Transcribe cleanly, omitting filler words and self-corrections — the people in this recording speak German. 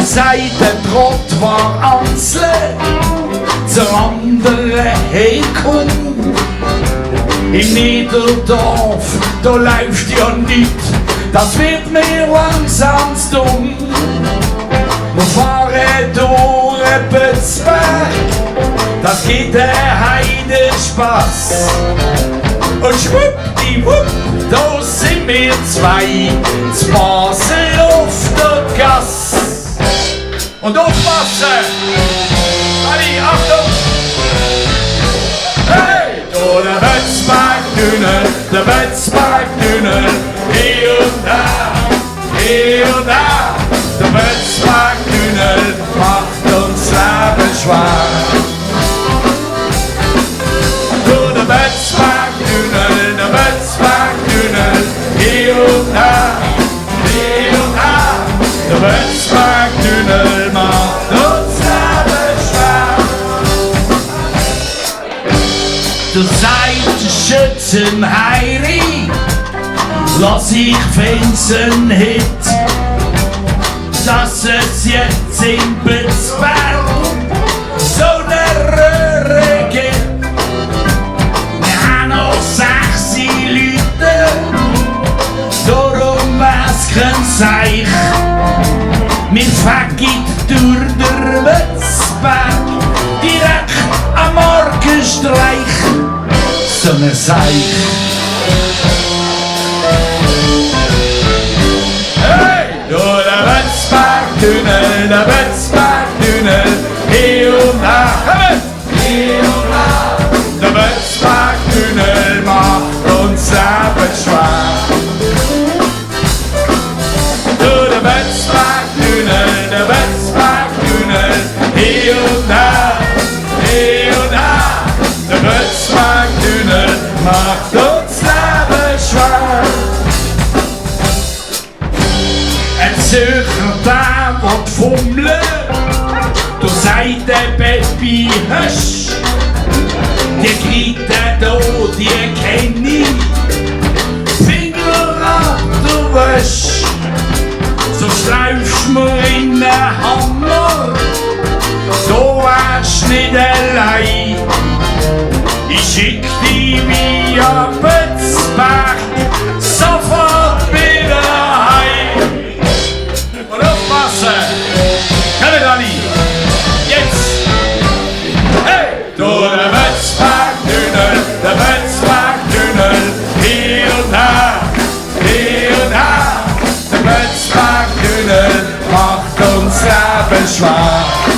sagt, der Trott war Ansle, zur anderen hey komm. Im Niederdorf, da läuft ja nicht, das wird mir langsam dumm. Wir fahren durch Bözbärg, das gibt Heidenspaß. Und schwuppdiwupp, da sind wir zwei, zu Basel auf der Gasse. Und aufpassen! Alle, Achtung! Hey! Da der Bözbärg-Tunnel, der Bözbärg-Tunnel, hier und da, der Bözbärg-Tunnel macht uns Leben schwer. Da der Bözbärg-Tunnel, der Bözbärg-Tunnel, hier und da, der Bözbärg-Tunnel macht uns Leben schwer. Du seid Schützenheiri, lass ich fensen hit, dass es jetzt in Bözbärg so ne Röhre gibt. Wir haben noch 6 Leute, darum wär's kein Seich. Wir fegen durch den Bözbärg, direkt am Morgenstreich, so ne Seich. Der Bözbärg-Tunnel, hier und da, der Bözbärg-Tunnel macht uns Leben schwer. Der Bözbärg-Tunnel, hier und da, der Bözbärg-Tunnel macht uns Leben schwer. Ein Zürcher, der will fummeln, da sagt der Baby Hösch. Die Kreide da, die kenn ich, Finger ab der Wäsch. So schleifst mir in den Hammer, da wärst nicht allein. Ich schick dich via Bözbärg sofort wieder heim. Und aufpassen! Kommt alle! Jetzt! Hey! Da der Bözbärg-Tunnel, hier und da, der Bözbärg-Tunnel macht uns Leben schwer.